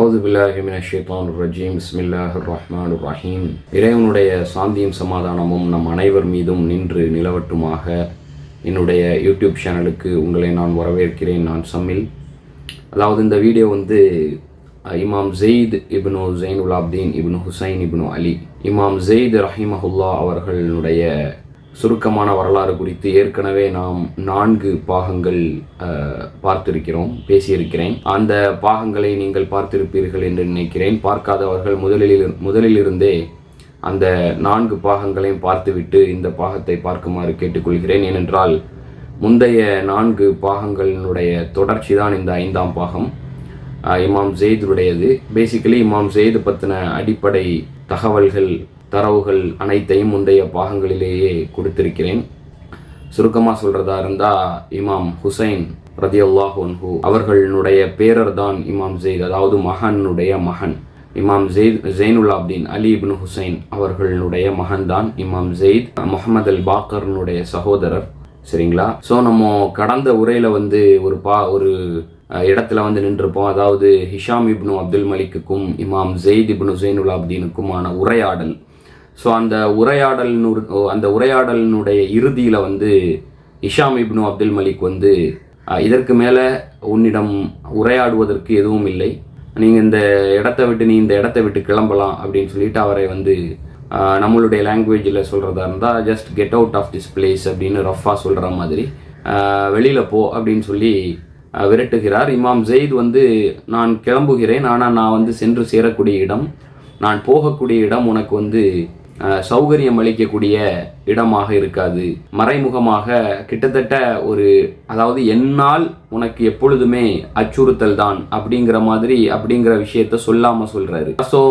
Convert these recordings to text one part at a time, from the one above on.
அவுது பில்லாஹி மினஷ் ஷைத்தானிர் ரஜீம். பிஸ்மில்லாஹிர் ரஹ்மானிர் ரஹீம். இறைவனுடைய சாந்தியும் சமாதானமும் நம் அனைவர் மீதும் நின்று நிலவட்டுமாக. என்னுடைய யூடியூப் சேனலுக்கு உங்களை நான் வரவேற்கிறேன். நான் சம்மில். அதாவது இந்த வீடியோ இமாம் ஜெயித் இப்னு ஜைனுல் ஆப்தீன் இப்னு ஹுசைன் இப்னு அலி, இமாம் ஜெயித் ரஹிமஹுல்லா அவர்களுடைய சுருக்கமான வரலாறு குறித்து ஏற்கனவே நாம் 4 பாகங்கள் பேசியிருக்கிறேன். அந்த பாகங்களை நீங்கள் பார்த்திருப்பீர்கள் என்று நினைக்கிறேன். பார்க்காதவர்கள் முதலிலிருந்தே அந்த 4 பாகங்களையும் பார்த்துவிட்டு இந்த பாகத்தை பார்க்குமாறு கேட்டுக்கொள்கிறேன். ஏனென்றால் முந்தைய 4 பாகங்களினுடைய தொடர்ச்சி தான் இந்த 5ஆம் பாகம், இமாம் ஜெயிதுடையது. பேசிக்கலி இமாம் ஜெயித் பற்றின அடிப்படை தரவுகள் அனைத்தையும் முந்தைய பாகங்களிலேயே கொடுத்திருக்கிறேன். சுருக்கமாக சொல்கிறதா இருந்தால், இமாம் ஹுசைன் ரதியல்லாஹு அன்ஹு அவர்களுடைய பேரர் தான் இமாம் ஜெயித், அதாவது மகனுடைய மகன். இமாம் ஜைனுல் ஆப்தீன் அலி இப்னு ஹுசைன் அவர்களுடைய மகன் தான் இமாம் ஜெயித். முஹம்மது அல் பாக்கர்னுடைய சகோதரர். சரிங்களா? ஸோ நம்ம கடந்த உரையில் ஒரு இடத்துல நின்றுப்போம். அதாவது ஹிஷாம் இப்னு அப்துல் மலிக்குக்கும் இமாம் ஜெயித் இப்னு ஜைனுல் ஆப்தீனுக்குமான உரையாடல். ஸோ அந்த உரையாடலினுடைய இறுதியில் ஹிஷாம் இப்னு அப்துல் மலிக் இதற்கு மேலே உன்னிடம் உரையாடுவதற்கு எதுவும் இல்லை, நீங்கள் இந்த இடத்தை விட்டு கிளம்பலாம் அப்படின்னு சொல்லிட்டு அவரை நம்மளுடைய லாங்குவேஜில் சொல்கிறதா இருந்தால் just get out of this place அப்படின்னு ரஃபாக சொல்கிற மாதிரி வெளியில் போ அப்படின்னு சொல்லி விரட்டுகிறார். இமாம் ஜெயித் நான் கிளம்புகிறேன், ஆனால் நான் சென்று சேரக்கூடிய இடம், நான் போகக்கூடிய இடம் உனக்கு சௌகரியம் அளிக்கக்கூடிய இடமாக இருக்காது, மறைமுகமாக கிட்டத்தட்ட அதாவது என்னால் உனக்கு எப்பொழுதுமே அச்சுறுத்தல் தான் அப்படிங்கிற விஷயத்த சொல்றாரு. ஸோ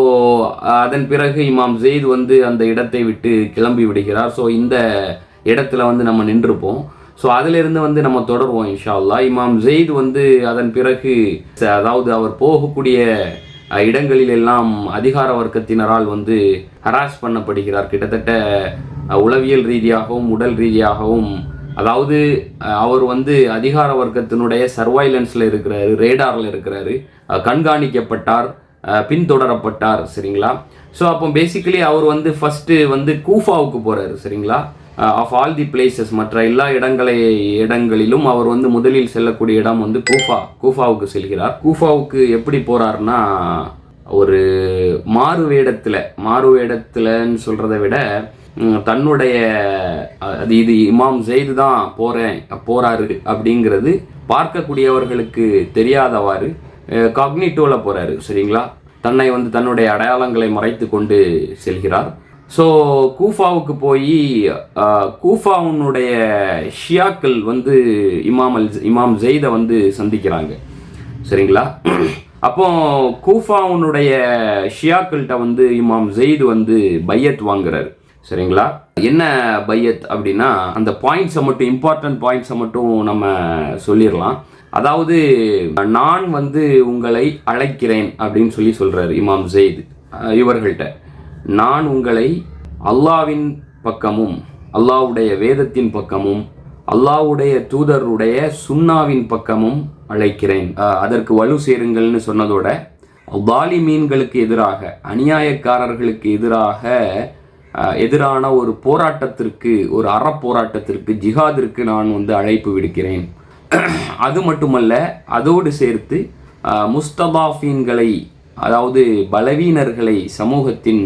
அதன் பிறகு இமாம் ஜெயித் அந்த இடத்தை விட்டு கிளம்பி விடுகிறார். ஸோ இந்த இடத்துல நம்ம நின்றுப்போம். ஸோ அதிலிருந்து நம்ம தொடருவோம் இன்ஷா அல்லாஹ். இமாம் ஜெயித் அதன் பிறகு அதாவது அவர் போகக்கூடிய இடங்களில் எல்லாம் அதிகார வர்க்கத்தினரால் ஹராஸ் பண்ணப்படுகிறார். கிட்டத்தட்ட உளவியல் ரீதியாகவும் உடல் ரீதியாகவும். அதாவது அவர் அதிகார வர்க்கத்தினுடைய சர்வைலன்ஸில் இருக்கிறாரு, ரேடாரில் இருக்கிறாரு, கண்காணிக்கப்பட்டார், பின்தொடரப்பட்டார். சரிங்களா? ஸோ அப்போ பேசிக்கலி அவர் ஃபஸ்ட்டு கூஃபாவுக்கு போகிறாரு. சரிங்களா? ஆஃப் ஆல் தி பிளேசஸ், மற்ற எல்லா இடங்களிலும் அவர் முதலில் செல்லக்கூடிய இடம் கூஃபாவுக்கு செல்கிறார். கூஃபாவுக்கு எப்படி போறாருன்னா, ஒரு மாறு வேடத்தில்ன்னு சொல்றதை விட தன்னுடைய இது இமாம் ஜெயித் தான் போறாரு அப்படிங்கிறது பார்க்கக்கூடியவர்களுக்கு தெரியாதவாறு காக்னிட்டோவில் போறாரு. சரிங்களா? தன்னை தன்னுடைய அடையாளங்களை மறைத்து கொண்டு செல்கிறார். ஸோ கூஃபாவுக்கு போய் கூஃபாவுனுடைய ஷியாக்கள் இமாம் ஜெயிதை சந்திக்கிறாங்க. சரிங்களா? அப்போ கூஃபாவுனுடைய ஷியாக்கள்கிட்ட இமாம் ஜெயித் பையத் வாங்குறாரு. சரிங்களா? என்ன பையத் அப்படின்னா, அந்த இம்பார்ட்டன்ட் பாயிண்ட்ஸை மட்டும் நம்ம சொல்லிடலாம். அதாவது நான் உங்களை அழைக்கிறேன் அப்படின்னு சொல்றாரு இமாம் ஜெயித் இவர்கள்ட்ட. நான் உங்களை அல்லாவின் பக்கமும், அல்லாவுடைய வேதத்தின் பக்கமும், அல்லாவுடைய தூதருடைய சுன்னாவின் பக்கமும் அழைக்கிறேன். அதற்கு வலு சேருங்கள்னு சொன்னதோட வாலிமீன்களுக்கு எதிராக, அநியாயக்காரர்களுக்கு எதிரான ஒரு போராட்டத்திற்கு, ஒரு அறப்போராட்டத்திற்கு, ஜிஹாதிற்கு நான் அழைப்பு விடுக்கிறேன். அது மட்டுமல்ல, அதோடு சேர்த்து முஸ்தபாஃபீன்களை, அதாவது பலவீனர்களை, சமூகத்தின்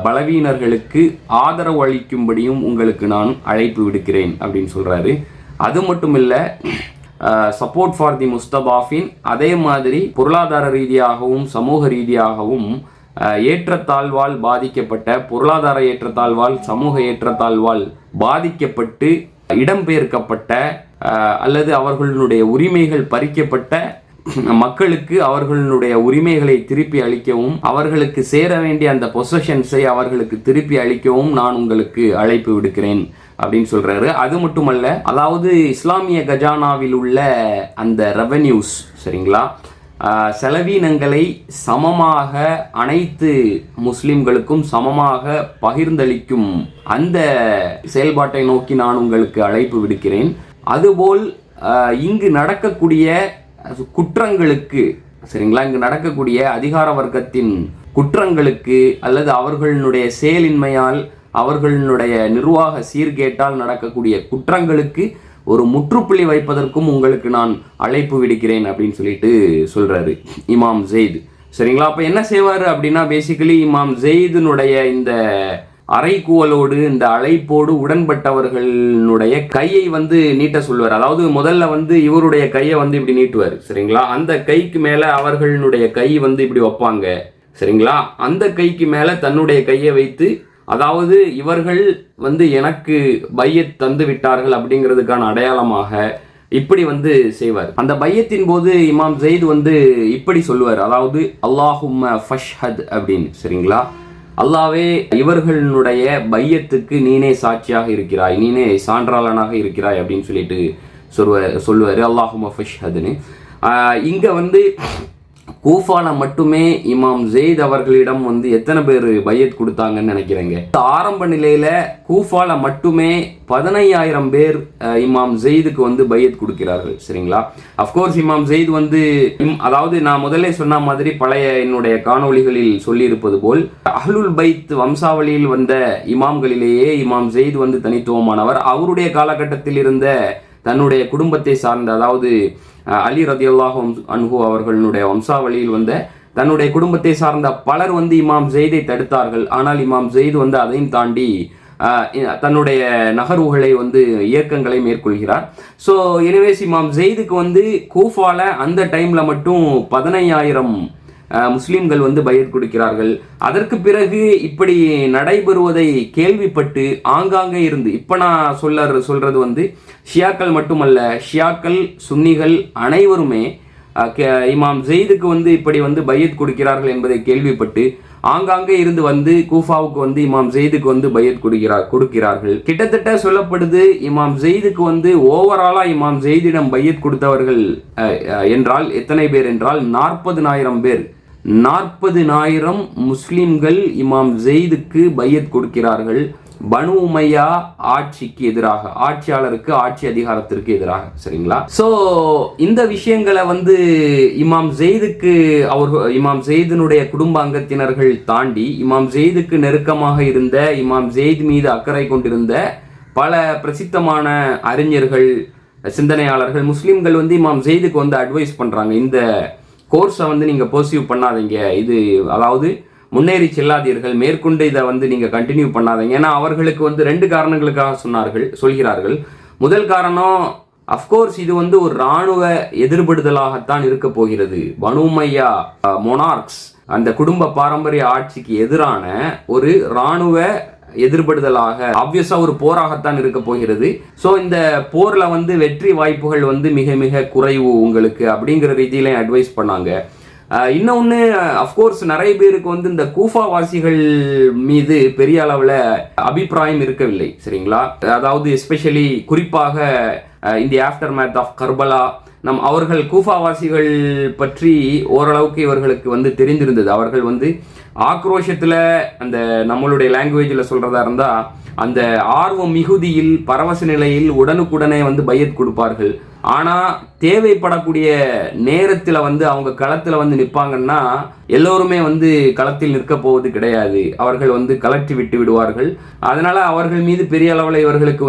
பலவீனர்களுக்கு ஆதரவு அளிக்கும்படியும் உங்களுக்கு நான் அழைப்பு விடுக்கிறேன் அப்படின்னு சொல்றாரு. அது மட்டும் இல்லை, சப்போர்ட் ஃபார் தி முஸ்தபாஃபின், அதே மாதிரி பொருளாதார ரீதியாகவும் சமூக ரீதியாகவும் ஏற்றத்தாழ்வால் பாதிக்கப்பட்ட, பொருளாதார ஏற்றத்தாழ்வால் சமூக ஏற்றத்தாழ்வால் பாதிக்கப்பட்டு இடம்பெயர்க்கப்பட்ட அல்லது அவர்களுடைய உரிமைகள் பறிக்கப்பட்ட மக்களுக்கு அவர்களுடைய உரிமைகளை திருப்பி அளிக்கவும், அவர்களுக்கு சேர வேண்டிய அந்த பொசஷன்ஸை அவர்களுக்கு திருப்பி அளிக்கவும் நான் உங்களுக்கு அழைப்பு விடுக்கிறேன் அப்படின்னு சொல்றாரு. அது மட்டுமல்ல, அதாவது இஸ்லாமிய கஜானாவில் உள்ள அந்த ரெவென்யூஸ், சரிங்களா, செலவீனங்களை சமமாக அனைத்து முஸ்லிம்களுக்கும் சமமாக பகிர்ந்தளிக்கும் அந்த செயல்பாட்டை நோக்கி நான் உங்களுக்கு அழைப்பு விடுக்கிறேன். அதுபோல் இங்கு நடக்கக்கூடிய குற்றங்களுக்கு சரிங்களா. இங்கு நடக்கக்கூடிய அதிகார வர்க்கத்தின் குற்றங்களுக்கு அல்லது அவர்களுடைய செயலின்மையால் அவர்களுடைய நிர்வாக சீர்கேட்டால் நடக்கக்கூடிய குற்றங்களுக்கு ஒரு முற்றுப்புள்ளி வைப்பதற்கும் உங்களுக்கு நான் அழைப்பு விடுக்கிறேன் அப்படின்னு சொல்லிட்டு சொல்றாரு இமாம் ஜெயித். சரிங்களா. அப்ப என்ன செய்வாரு அப்படின்னா, பேசிக்கலி இமாம் ஜெயிதினுடைய இந்த அறைகூவலோடு இந்த அழைப்போடு உடன்பட்டவர்களுடைய கையை நீட்ட சொல்வார். அதாவது முதல்ல இவருடைய கையை இப்படி நீட்டுவார். சரிங்களா. அந்த கைக்கு மேல அவர்களுடைய கை இப்படி வைப்பாங்க. சரிங்களா. அந்த கைக்கு மேல தன்னுடைய கையை வைத்து, அதாவது இவர்கள் எனக்கு பையத் தந்து விட்டார்கள் அப்படிங்கிறதுக்கான அடையாளமாக இப்படி செய்வார். அந்த பையத்தின் போது இமாம் ஜெயித் இப்படி சொல்லுவார், அதாவது அல்லாஹும்ம ஃபஷ்ஹத் அப்படின்னு. சரிங்களா. அல்லாவே இவர்களுடைய பையத்துக்கு நீனே சாட்சியாக இருக்கிறாய், நீனே சான்றாளனாக இருக்கிறாய் அப்படின்னு சொல்லிட்டு சொல்லுவார் அல்லாஹும்ம ஃபஷ்ஹத்னு. இங்க கூஃபால மட்டுமே இமாம் ஜெயித் அவர்களிடம் எத்தனை பேர் பையத் கொடுத்தாங்கன்னு நினைக்கிறேங்க. ஆரம்ப நிலையில கூஃபால மட்டுமே 15,000 பேர் இமாம் ஜெயிதுக்கு பையத் கொடுக்கிறார்கள். சரிங்களா. அப்கோர்ஸ் இமாம் ஜெயித் அதாவது நான் முதல்ல சொன்ன மாதிரி பழைய என்னுடைய காணொளிகளில் சொல்லி இருப்பது போல் அஹ்லுல் பைத் வம்சாவளியில் வந்த இமாம்களிலேயே இமாம் ஜெயித் தனித்துவமானவர். அவருடைய காலகட்டத்தில் இருந்த தன்னுடைய குடும்பத்தை சார்ந்த, அதாவது அலி ரதியல்லாஹு அன்ஹு அவர்களுடைய வம்சாவளியில் வந்த தன்னுடைய குடும்பத்தை சார்ந்த பலர் இமாம் ஜெயிதை தடுத்தார்கள். ஆனால் இமாம் ஜெயித் அதையும் தாண்டி தன்னுடைய நகர்வுகளை இயக்கங்களை மேற்கொள்கிறார். ஸோ எனிவேஸ் இமாம் ஜெயிதுக்கு கூஃபால அந்த டைம்ல மட்டும் 15,000 முஸ்லிம்கள் பையத் கொடுக்கிறார்கள். அதற்கு பிறகு இப்படி நடைபெறுவதை கேள்விப்பட்டு ஆங்காங்கே இருந்து, இப்ப நான் சொல்றது ஷியாக்கள் மட்டுமல்ல, ஷியாக்கள் சுன்னிகள் அனைவருமே இமாம் ஜெயிதுக்கு இப்படி பையத் கொடுக்கிறார்கள் என்பதை கேள்விப்பட்டு ஆங்காங்கே இருந்து கூஃபாவுக்கு இமாம் ஜெயிதுக்கு பையத் கொடுக்கிறார்கள். கிட்டத்தட்ட சொல்லப்படுது இமாம் ஜெயிதுக்கு ஓவராலா இமாம் ஜெயிதிடம் பையத் கொடுத்தவர்கள் என்றால் எத்தனை பேர் என்றால் 40,000 பேர். 40,000 முஸ்லிம்கள் இமாம் ஜெயிதுக்கு பையத் கொடுக்கிறார்கள். பனு உமையா ஆட்சிக்கு எதிராக, ஆட்சியாளருக்கு, ஆட்சி அதிகாரத்திற்கு எதிராக. சரிங்களா. சோ இந்த விஷயங்களை இமாம் ஜெயிதுக்கு இமாம் ஜெயிதினுடைய குடும்ப அங்கத்தினர்கள் தாண்டி இமாம் ஜெயிதுக்கு நெருக்கமாக இருந்த, இமாம் ஜெயித் மீது அக்கறை கொண்டிருந்த பல பிரசித்தமான அறிஞர்கள், சிந்தனையாளர்கள், முஸ்லிம்கள் இமாம் ஜெயிதுக்கு அட்வைஸ் பண்றாங்க, இந்த கோர்ஸை நீங்க பர்சியூ பண்ணாதீங்க, இது அதாவது முன்னேறி செல்லாதீர்கள், மேற்கொண்டு இதை நீங்க கண்டினியூ பண்ணாதீங்க. ஏன்னா அவர்களுக்கு 2 காரணங்களுக்காக சொல்கிறார்கள். முதல் காரணம், அப்கோர்ஸ் இது ஒரு இராணுவ எதிர்படுதலாகத்தான் இருக்க போகிறது. பனு உமையா மொனார்க்ஸ், அந்த குடும்ப பாரம்பரிய ஆட்சிக்கு எதிரான ஒரு இராணுவ எதிர்படுதலாக, ஆப்வியஸா ஒரு போராகத்தான் இருக்க போகிறது. சோ இந்த போர்ல வெற்றி வாய்ப்புகள் மிக மிக குறைவு உங்களுக்கு அப்படிங்கிற ரீதியில அட்வைஸ் பண்ணாங்க. இன்னொன்னு, அப்கோர்ஸ் நிறைய பேருக்கு இந்த கூஃபா வாசிகள் மீது பெரிய அளவுல அபிப்பிராயம் இருக்கவில்லை. சரிங்களா. அதாவது எஸ்பெஷலி குறிப்பாக இந்த ஆஃப்டர் மேத் ஆஃப் கர்பலா அவர்கள் கூஃபாவாசிகள் பற்றி ஓரளவுக்கு இவர்களுக்கு தெரிந்திருந்தது. அவர்கள் ஆக்ரோஷத்துல, அந்த நம்மளுடைய லாங்குவேஜ்ல சொல்றதா இருந்தா, அந்த ஆர்வம் மிகுதியில், பரவச நிலையில் உடனுக்குடனே பையத் கொடுப்பார்கள். ஆனா தேவைப்படக்கூடிய நேரத்துல அவங்க களத்துல நிற்பாங்கன்னா எல்லோருமே களத்தில் நிற்க போவது கிடையாது. அவர்கள் கலற்றி விட்டு விடுவார்கள். அதனால அவர்கள் மீது பெரிய அளவுல இவர்களுக்கு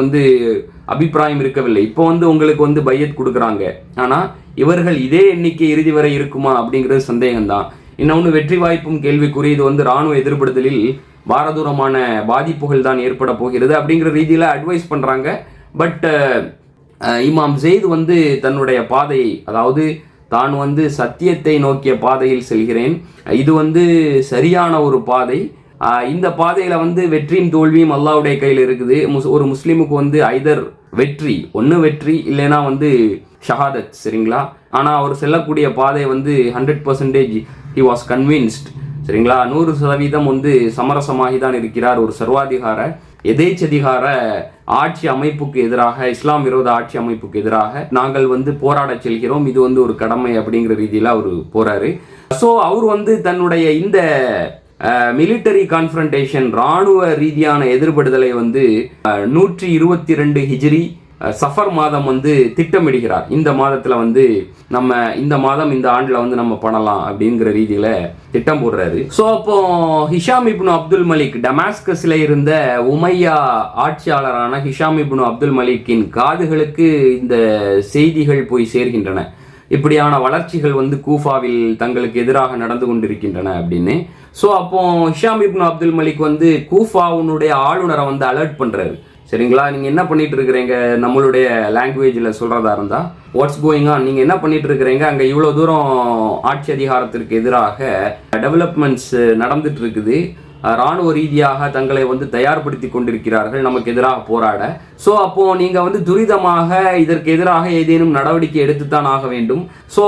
அபிப்பிராயம் இருக்கவில்லை. இப்போ உங்களுக்கு பையத் கொடுக்குறாங்க, ஆனா இவர்கள் இதே எண்ணிக்கை இறுதி வரை இருக்குமா அப்படிங்கிறது சந்தேகம்தான். இன்னொன்று, வெற்றி வாய்ப்பும் கேள்விக்குறி. இது இராணுவ எதிர்படுதலில் பாரதூரமான பாதிப்புகள் தான் ஏற்பட போகிறது அப்படிங்கிற ரீதியில அட்வைஸ் பண்றாங்க. பட் இமாம் ஜெயித் தன்னுடைய பாதையை, அதாவது தான் சத்தியத்தை நோக்கிய பாதையில் செல்கிறேன், இது சரியான ஒரு பாதை, இந்த பாதையில வெற்றியும் தோல்வியும் அல்லாஹ்வுடைய கையில் இருக்குது. ஒரு முஸ்லிமுக்கு ஐதர் வெற்றி, ஒன்னு வெற்றி இல்லைன்னா ஷஹாதத். சரிங்களா. ஆனா அவர் செல்லக்கூடிய பாதை 100% he was convinced. சரிங்களா. 100% சமரசமாகி தான் இருக்கிறார். ஒரு சர்வாதிகார எதேச்சதிகார ஆட்சி அமைப்புக்கு எதிராக, இஸ்லாம் விரோத ஆட்சி அமைப்புக்கு எதிராக நாங்கள் போராட செல்கிறோம், இது ஒரு கடமை அப்படிங்கிற ரீதியில அவர் போறாரு. ஸோ அவர் தன்னுடைய இந்த மிலிட்டரி கான்ஃபரன்டேஷன், ராணுவ ரீதியான எதிர்படுதலை 122 ஹிஜ்ரி சஃபர் மாதம் வந்து திட்டமிடுகிறார். இந்த மாதத்தில் வந்து நம்ம இந்த மாதம் இந்த ஆண்டில் வந்து நம்ம பண்ணலாம் அப்படிங்கிற ரீதியில் திட்டம் போடுறாரு. ஸோ அப்போ ஹிஷாம் இப்னு அப்துல் மலிக், டமாஸ்கஸில் இருந்த உமையா ஆட்சியாளரான ஹிஷாம் இப்னு அப்துல் மலிக்கின் காதுகளுக்கு இந்த செய்திகள் போய் சேர்கின்றன. இப்படியான வளர்ச்சிகள் வந்து கூஃபாவில் தங்களுக்கு எதிராக நடந்து கொண்டிருக்கின்றன அப்படின்னு. ஸோ அப்போ ஹிஷாம் இப்னு அப்துல் மலிக் வந்து கூஃபாவுனுடைய ஆளுநரை வந்து அலர்ட் பண்ணுறாரு. சரிங்களா, நீங்கள் என்ன பண்ணிட்டு இருக்கிறீங்க, நம்மளுடைய லாங்குவேஜில் சொல்கிறதா இருந்தால் வாட்ஸ் கோயிங் ஆன், நீங்கள் என்ன பண்ணிட்டு இருக்கிறீங்க, அங்கே இவ்வளோ தூரம் ஆட்சி அதிகாரத்திற்கு எதிராக டெவலப்மெண்ட்ஸ் நடந்துட்டு இருக்குது, இராணுவ ரீதியாக தங்களை வந்து தயார்படுத்தி கொண்டிருக்கிறார்கள் நமக்கு எதிராக போராட. ஸோ அப்போ நீங்கள் வந்து துரிதமாக இதற்கு எதிராக ஏதேனும் நடவடிக்கை எடுத்துத்தான் ஆக வேண்டும். ஸோ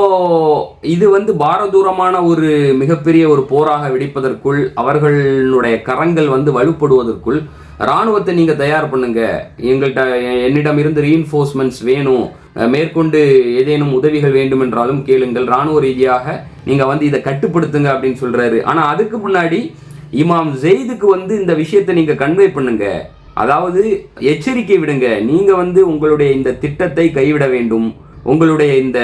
இது வந்து பாரதூரமான ஒரு மிகப்பெரிய ஒரு போராக வெடிப்பதற்குள், அவர்களுடைய கரங்கள் வந்து வலுப்படுவதற்குள் இராணுவத்தை நீங்கள் தயார் பண்ணுங்க, என்னிடம் இருந்து ரீஇன்ஃபோர்ஸ்மெண்ட்ஸ் வேணும், மேற்கொண்டு ஏதேனும் உதவிகள் வேண்டும் என்றாலும் கேளுங்கள், இராணுவ ரீதியாக நீங்கள் வந்து இதை கட்டுப்படுத்துங்க அப்படின்னு சொல்றாரு. ஆனால் அதுக்கு முன்னாடி இமாம் ஜெயிதுக்கு வந்து இந்த விஷயத்தை நீங்க கன்வே பண்ணுங்க, அதாவது எச்சரிக்கை விடுங்க, நீங்க வந்து உங்களுடைய இந்த திட்டத்தை கைவிட வேண்டும், உங்களுடைய இந்த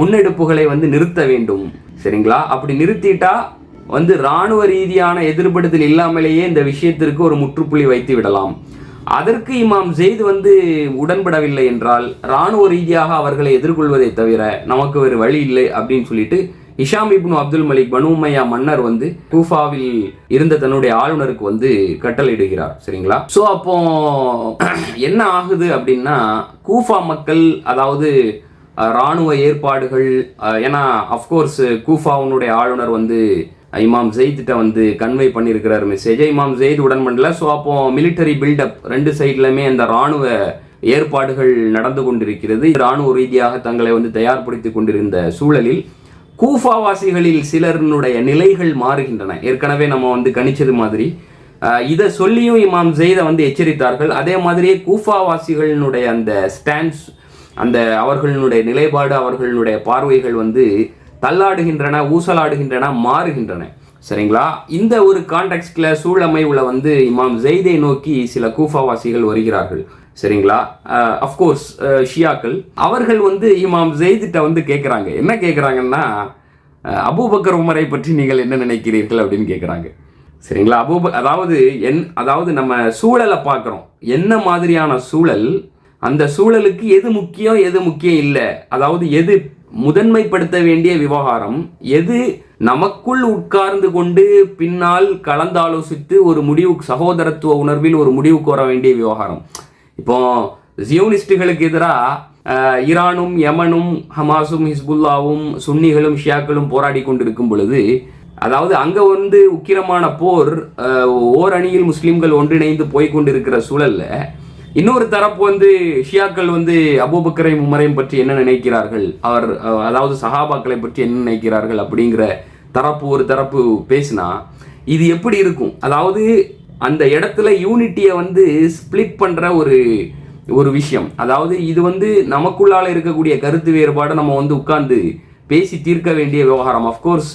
முன்னெடுப்புகளை வந்து நிறுத்த வேண்டும். சரிங்களா, அப்படி நிறுத்திட்டா வந்து இராணுவ ரீதியான எதிர்படுத்தல் இல்லாமலேயே இந்த விஷயத்திற்கு ஒரு முற்றுப்புள்ளி வைத்து விடலாம். அதற்கு இமாம் ஜெயித் வந்து உடன்படவில்லை என்றால் இராணுவ ரீதியாக அவர்களை எதிர்கொள்வதை தவிர நமக்கு ஒரு வழி இல்லை அப்படின்னு சொல்லிட்டு ஹிஷாம் இப்னு அப்துல் மலிக் பனு உமையா மன்னர் வந்து கூஃபாவில் இருந்த தன்னுடைய ஆளுநருக்கு வந்து கட்டளையிடுகிறார். சரிங்களா, ஸோ அப்போ என்ன ஆகுது அப்படின்னா, கூஃபா மக்கள், அதாவது இராணுவ ஏற்பாடுகள், ஏன்னா அஃப்கோர்ஸ் கூஃபாவுனுடைய ஆளுநர் வந்து இமாம் ஜெயித்திட்ட வந்து கன்வே பண்ணியிருக்கிறார் மெசேஜை, இமாம் ஜெயித் உடன் பண்ணல. ஸோ அப்போ மிலிட்டரி பில்டப் ரெண்டு சைட்லையுமே அந்த இராணுவ ஏற்பாடுகள் நடந்து கொண்டிருக்கிறது. இராணுவ ரீதியாக தங்களை வந்து தயார்படுத்தி கொண்டிருந்த சூழலில் கூஃபாவாசிகளில் சிலருடைய நிலைகள் மாறுகின்றன. ஏற்கனவே நம்ம வந்து கணிச்சது மாதிரி இதை சொல்லியும் இமாம் ஜெயிதை வந்து எச்சரித்தார்கள். அதே மாதிரியே கூஃபாவாசிகளினுடைய அந்த ஸ்டாண்ட்ஸ், அந்த அவர்களுடைய நிலைப்பாடு, அவர்களுடைய பார்வைகள் வந்து தள்ளாடுகின்றன, ஊசலாடுகின்றன, மாறுகின்றன. சரிங்களா, இந்த ஒரு கான்டெக்ஸ்ட்ல சூழமைவுல வந்து இமாம் ஜெயிதை நோக்கி சில கூஃபாவாசிகள் வருகிறார்கள். சரிங்களா, அஃப்கோர்ஸ் ஷியாக்கள் அவர்கள் வந்து இமாம் ஜெயிதிட்ட வந்து கேட்குறாங்க. என்ன கேட்குறாங்கன்னா, அபூபக்கர் உமரை பற்றி நீங்கள் என்ன நினைக்கிறீர்கள் அப்படின்னு கேட்குறாங்க. சரிங்களா, அதாவது நம்ம சூழலை பார்க்குறோம், என்ன மாதிரியான சூழல், அந்த சூழலுக்கு எது முக்கியம் எது முக்கியம் இல்லை, அதாவது எது முதன்மைப்படுத்த வேண்டிய விவகாரம், எது நமக்குள் உட்கார்ந்து கொண்டு பின்னால் கலந்தாலோசித்து ஒரு முடிவு, சகோதரத்துவ உணர்வில் ஒரு முடிவுக்கு வர வேண்டிய விவகாரம். இப்போ ஜியோனிஸ்டுகளுக்கு எதிராக ஈரானும் யமனும் ஹமாஸும் ஹிஸ்புல்லாவும் சுன்னிகளும் ஷியாக்களும் போராடி கொண்டிருக்கும் பொழுது, அதாவது அங்கே வந்து உக்கிரமான போர், ஓர் அணியில் முஸ்லீம்கள் ஒன்றிணைந்து போய்கொண்டிருக்கிற சூழல்ல இன்னொரு தரப்பு வந்து ஷியாக்கள் வந்து அபூபக்கரையும் உமரையும் பற்றி என்ன நினைக்கிறார்கள், அதாவது சஹாபாக்களை பற்றி என்ன நினைக்கிறார்கள் அப்படிங்கிற தரப்பு ஒரு தரப்பு பேசினா இது எப்படி இருக்கும்? அதாவது அந்த இடத்துல யூனிட்டியை வந்து ஸ்பிளிட் பண்ற ஒரு விஷயம். அதாவது இது வந்து நமக்குள்ளால இருக்கக்கூடிய கருத்து வேறுபாடு நம்ம வந்து உட்கார்ந்து பேசி தீர்க்க வேண்டிய விவகாரம். அஃப்கோர்ஸ்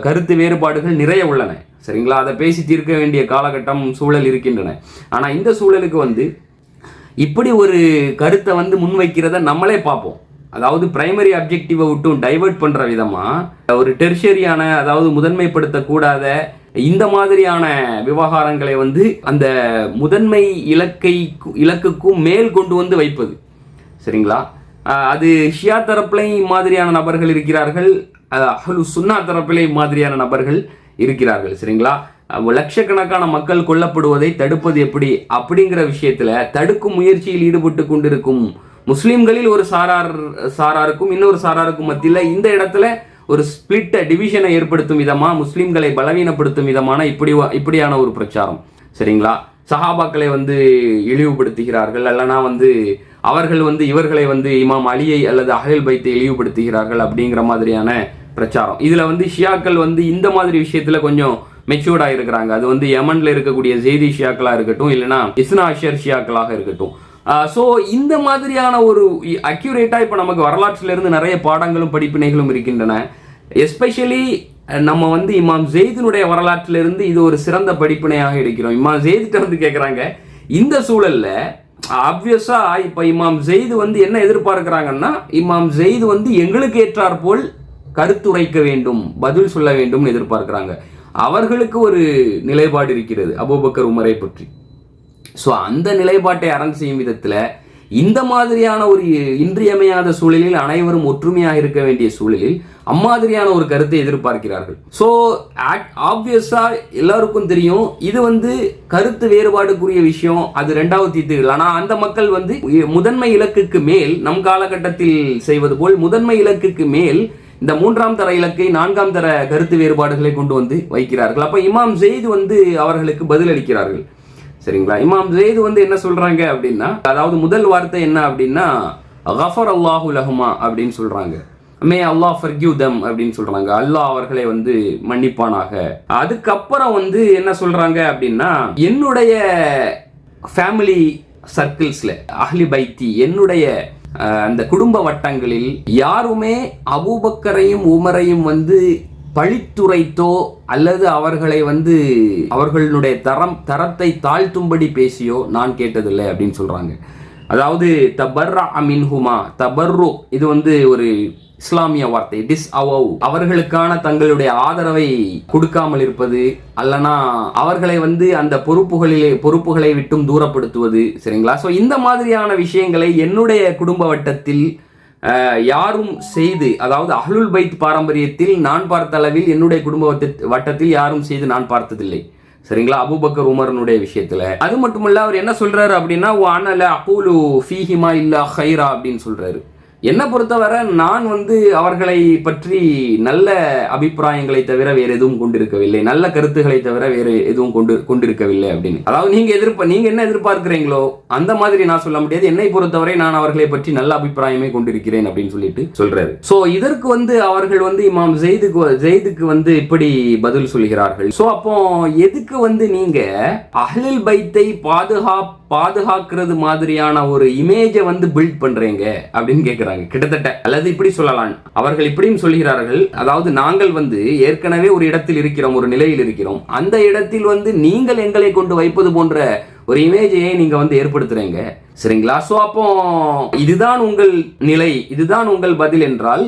கருத்து வேறுபாடுகள் நிறைய உள்ளன. சரிங்களா, அதை பேசி தீர்க்க வேண்டிய காலகட்டம், சூழல் இருக்கின்றன. ஆனா இந்த சூழலுக்கு வந்து இப்படி ஒரு கருத்தை வந்து முன்வைக்கிறத நம்மளே பார்ப்போம். அதாவது பிரைமரி அப்ஜெக்டிவை விட்டும் டைவர்ட் பண்ற விதமா ஒரு டெர்ஷரியான, அதாவது முதன்மைப்படுத்தக்கூடாத இந்த மாதிரியான விவகாரங்களை வந்து அந்த முதன்மை இலக்குக்கும் மேல் கொண்டு வந்து வைப்பது. சரிங்களா, அது ஷியா தரப்பிலையும் மாதிரியான நபர்கள் இருக்கிறார்கள், அஹ்லு சுன்னா தரப்பிலையும் மாதிரியான நபர்கள் இருக்கிறார்கள். சரிங்களா, லட்சக்கணக்கான மக்கள் கொல்லப்படுவதை தடுப்பது எப்படி அப்படிங்கிற விஷயத்துல தடுக்கும் முயற்சியில் ஈடுபட்டு கொண்டிருக்கும் முஸ்லிம்களில் ஒரு சாராருக்கும் இன்னொரு சாராருக்கும் மத்தியில் இந்த இடத்துல ஒரு ஸ்பிளிட்ட டிவிஷனை ஏற்படுத்தும் விதமா, முஸ்லிம்களை பலவீனப்படுத்தும் விதமான இப்படியான ஒரு பிரச்சாரம். சரிங்களா, சஹாபாக்களை வந்து இழிவுபடுத்துகிறார்கள், அல்லனா வந்து அவர்கள் வந்து இவர்களை வந்து இமாம் அலியை அல்லது அஹ்லுல் பைத்தை இழிவுபடுத்துகிறார்கள் அப்படிங்கிற மாதிரியான பிரச்சாரம். இதுல வந்து ஷியாக்கள் வந்து இந்த மாதிரி விஷயத்துல கொஞ்சம் மெச்சூர்டா இருக்கிறாங்க. அது வந்து யமன்ல இருக்கக்கூடிய ஜெய்தி ஷியாக்களா இருக்கட்டும், இல்லைன்னா இஸ்னா அஷர் ஷியாக்களாக இருக்கட்டும். ஸோ இந்த மாதிரியான ஒரு அக்யூரேட்டா இப்போ நமக்கு வரலாற்றில இருந்து நிறைய பாடங்களும் படிப்பினைகளும் இருக்கின்றன. எஸ்பெஷலி நம்ம வந்து இமாம் ஜெயிதினுடைய வரலாற்றிலிருந்து இது ஒரு சிறந்த படிப்பினையாக இருக்கிறோம். இமாம் ஜெயிதிட்ட வந்து கேட்குறாங்க, இந்த சூழல்ல ஆப்வியஸா இப்ப இமாம் ஜெயித் வந்து என்ன எதிர்பார்க்கிறாங்கன்னா, இமாம் ஜெயித் வந்து எங்களுக்கு ஏற்றார் போல் கருத்துரைக்க வேண்டும், பதில் சொல்ல வேண்டும் எதிர்பார்க்கிறாங்க. அவர்களுக்கு ஒரு நிலைப்பாடு இருக்கிறது அபூபக்கர் உமரை பற்றி. ஸோ அந்த நிலைப்பாட்டை அரங்கு செய்யும் விதத்தில் இந்த மாதிரியான ஒரு இன்றியமையாத சூழலில், அனைவரும் ஒற்றுமையாக இருக்க வேண்டிய சூழலில் அம்மாதிரியான ஒரு கருத்தை எதிர்பார்க்கிறார்கள். ஸோ ஆப்வியஸா எல்லாருக்கும் தெரியும் இது வந்து கருத்து வேறுபாடுக்குரிய விஷயம், அது ரெண்டாவது தீர்த்துகள். ஆனால் அந்த மக்கள் வந்து முதன்மை இலக்குக்கு மேல், நம் காலகட்டத்தில் செய்வது போல் முதன்மை இலக்குக்கு மேல் இந்த 3ஆம் தர இலக்கை 4ஆம் தர கருத்து வேறுபாடுகளை கொண்டு வந்து வைக்கிறார்கள். அப்ப இமாம் ஜெயித் வந்து அவர்களுக்கு பதில் அளிக்கிறார்கள். சரிங்களா? இமாம் ஜெயித் வந்து என்ன சொல்றாங்க அப்படின்னா, அதாவது முதல் வார்த்தை என்ன அப்படின்னா, கஃபர் அல்லாஹு லஹுமா அப்படின்னு சொல்றாங்க. மே அல்லாஹ் ஃபர்கிவ் தம் அப்படின்னு சொல்றாங்க. அல்லாஹ் அவர்களை வந்து மன்னிப்பானாக. அதுக்கப்புறம் வந்து என்ன சொல்றாங்க அப்படின்னா, என்னுடைய ஃபேமிலி சர்க்கிள்ஸ்ல, அஹ்லி பைத்தி, என்னுடைய அந்த குடும்ப வட்டங்களில் யாருமே அபூபக்கரையும் உமரையும் வந்து பழித்துரைத்தோ அல்லது அவர்களை வந்து அவர்களுடைய தரத்தை தாழ்த்தும்படி பேசியோ நான் கேட்டதில்லை அப்படின்னு சொல்றாங்க. அதாவது தபர்ரா மின்ஹுமா, தபர்ரு இது வந்து ஒரு இஸ்லாமிய வார்த்தை. டிஸ்அவவ், அவர்களுக்கான தங்களுடைய ஆதரவை கொடுக்காமல் இருப்பது, அல்லனா அவர்களை வந்து அந்த பொறுப்புகளை விட்டும் தூரப்படுத்துவது. சரிங்களா? ஸோ இந்த மாதிரியான விஷயங்களை என்னுடைய குடும்ப வட்டத்தில் யாரும் செய்து, அதாவது அஹ்லுல் பைத் பாரம்பரியத்தில் நான் பார்த்த அளவில் என்னுடைய குடும்ப வட்டத்தில் யாரும் செய்து நான் பார்த்ததில்லை. சரிங்களா? அபூபக்கர் உமரனுடைய விஷயத்துல. அது மட்டுமல்ல, அவர் என்ன சொல்றாரு அப்படின்னா, அனல அகூலு ஃபீஹிமா இல்லா ஹைரா அப்படின்னு சொல்றாரு. என்னை பொறுத்தவரை நான் வந்து அவர்களை பற்றி நல்ல அபிப்பிராயங்களை தவிர வேறு எதுவும் கொண்டிருக்கவில்லை, நல்ல கருத்துக்களை தவிர வேறு எதுவும் கொண்டிருக்கவில்லை அப்படின்னு. அதாவது நீங்க என்ன எதிர்பார்க்கிறீங்களோ அந்த மாதிரி நான் சொல்ல முடியாது. என்னை பொறுத்தவரை நான் அவர்களை பற்றி நல்ல அபிப்பிராயமே கொண்டிருக்கிறேன் அப்படின்னு சொல்லிட்டு சொல்றாரு. சோ இதற்கு வந்து அவர்கள் வந்து இமாம் ஜெயிதுக்கு வந்து இப்படி பதில் சொல்கிறார்கள். சோ அப்போ எதுக்கு வந்து நீங்க அஹ்லுல் பைத்தை பாதுகாக்கிறது மாதிரியான ஒரு இமேஜை வந்து பில்ட் பண்றீங்க அப்படின்னு கேட்கிறாங்க கிட்டத்தட்ட. அல்லது இப்படி சொல்லலாம், அவர்கள் இப்படியும் சொல்கிறார்கள், அதாவது நாங்கள் வந்து ஏற்கனவே ஒரு இடத்தில் இருக்கிறோம், ஒரு நிலையில் இருக்கிறோம், அந்த இடத்தில் வந்து நீங்கள் எங்களை கொண்டு வைப்பது போன்ற ஒரு இமேஜையை நீங்க வந்து ஏற்படுத்துறீங்க. சரிங்களா? சோ அப்போ இதுதான் உங்கள் நிலை, இதுதான் உங்கள் பதில் என்றால்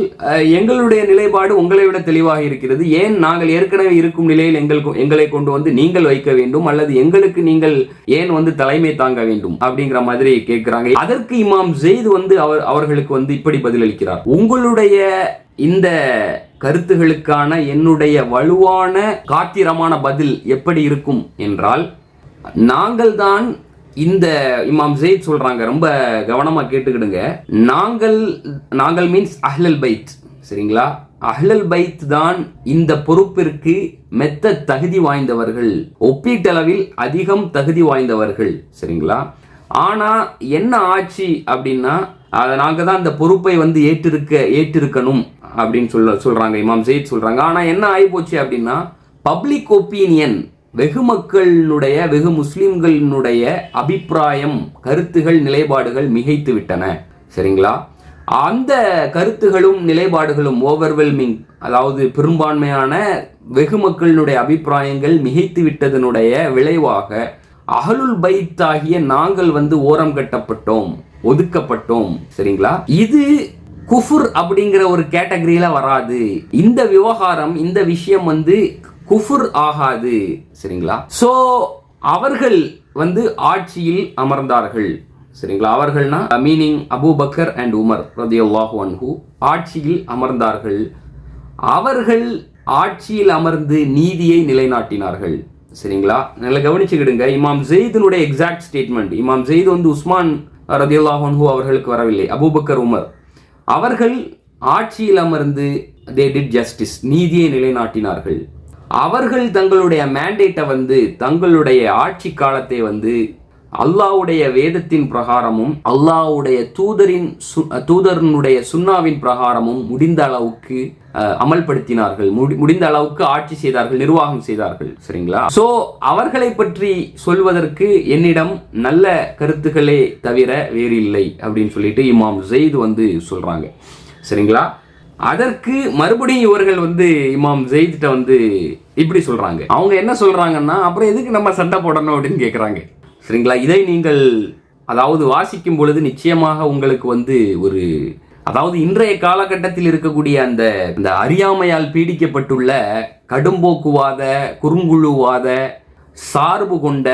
எங்களுடைய நிலைப்பாடு உங்களை விட தெளிவாக இருக்கிறது. ஏன் நாங்கள் ஏற்கனவே இருக்கும் நிலையில் எங்களை கொண்டு வந்து நீங்கள் வைக்க வேண்டும், அல்லது எங்களுக்கு நீங்கள் ஏன் வந்து தலைமை தாங்க வேண்டும் அப்படிங்கிற மாதிரி கேட்கிறாங்க. அதற்கு இமாம் ஜெயித் வந்து அவர்களுக்கு வந்து இப்படி பதிலளிக்கிறார். உங்களுடைய இந்த கருத்துகளுக்கான என்னுடைய வலுவான காத்திரமான பதில் எப்படி இருக்கும் என்றால், நாங்கள் தான் இந்த இமாம் ஜெயித் சொல்றாங்க, ரொம்ப கவனமா கேட்டுக்கிடுங்க, நாங்கள் மீன்ஸ் அஹ்லுல் பைத். சரிங்களா? அஹ்லுல் பைத் தான் இந்த பொறுப்பிற்கு மெத்த தகுதி வாய்ந்தவர்கள், ஒப்பீட்டளவில் அதிகம் தகுதி வாய்ந்தவர்கள். சரிங்களா? ஆனா என்ன ஆச்சு அப்படின்னா, நாங்க தான் இந்த பொறுப்பை வந்து ஏற்றிருக்கணும் அப்படின்னு சொல்றாங்க இமாம் ஜெயித் சொல்றாங்க. ஆனா என்ன ஆகி போச்சு அப்படின்னா, பப்ளிக் ஒப்பீனியன், வெகு மக்களினுடைய, வெகு முஸ்லிம்களினுடைய அபிப்பிராயம், கருத்துகள், நிலைப்பாடுகள் மிகைத்து விட்டன. சரிங்களா? அந்த கருத்துகளும் நிலைப்பாடுகளும் ஓவர்வெல்மிங், அதாவது பெரும்பான்மையான வெகு மக்களினுடைய அபிப்பிராயங்கள் மிகைத்து விட்டதனுடைய விளைவாக அஹ்லுல் பைத் ஆகிய நாங்கள் வந்து ஓரம் கட்டப்பட்டோம், ஒதுக்கப்பட்டோம். சரிங்களா? இது குஃபுர் அப்படிங்கிற ஒரு கேட்டகரியில வராது. இந்த விவகாரம், இந்த விஷயம் வந்து குஃபுர் ஆகாது. சரிங்களா? சோ அவர்கள் வந்து ஆட்சியில் அமர்ந்தார்கள். சரிங்களா? அவர்கள்னா மீனிங் அபூபக்கர் அண்ட் உமர் ரலியல்லாஹு அன்ஹு ஆட்சியில் அமர்ந்தார்கள். அவர்கள் ஆட்சியில் அமர்ந்து நீதியை நிலைநாட்டினார்கள். சரிங்களா? நல்லா கவனிச்சுக்கிடுங்க. இமாம் ஜெயிதுனுடைய எக்ஸாக்ட் ஸ்டேட்மெண்ட். இமாம் ஜெயித் வந்து உஸ்மான் ரலியல்லாஹு அன்ஹு அவர்களுக்கு வரவில்லை, அபூபக்கர் உமர் அவர்கள் ஆட்சியில் அமர்ந்து they did justice, நீதியை நிலைநாட்டினார்கள். அவர்கள் தங்களுடைய மேண்டேட்டை வந்து, தங்களுடைய ஆட்சி காலத்தை வந்து அல்லாஹ்வுடைய வேதத்தின் பிரகாரமும் அல்லாஹ்வுடைய தூதரினுடைய சுன்னாவின் பிரகாரமும் முடிந்த அளவுக்கு அமல்படுத்தினார்கள், முடிந்த அளவுக்கு ஆட்சி செய்தார்கள், நிர்வாகம் செய்தார்கள். சரிங்களா? சோ அவர்களை பற்றி சொல்வதற்கு என்னிடம் நல்ல கருத்துக்களே தவிர வேறு இல்லை அப்படின்னு சொல்லிட்டு இமாம் ஜெயித் வந்து சொல்றாங்க. சரிங்களா? அதற்கு மறுபடியும் இவர்கள் வந்து இமாம் ஜெயித்கிட்ட வந்து இப்படி சொல்றாங்க. அவங்க என்ன சொல்றாங்கன்னா, அப்புறம் எதுக்கு நம்ம சண்டை போடணும் அப்படின்னு கேட்குறாங்க. சரிங்களா? இதை நீங்கள் அதாவது வாசிக்கும் பொழுது நிச்சயமாக உங்களுக்கு வந்து ஒரு, அதாவது இன்றைய காலகட்டத்தில் இருக்கக்கூடிய அந்த அறியாமையால் பீடிக்கப்பட்டுள்ள கடும்போக்குவாத, குறுங்குழுவாத, சார்பு கொண்ட,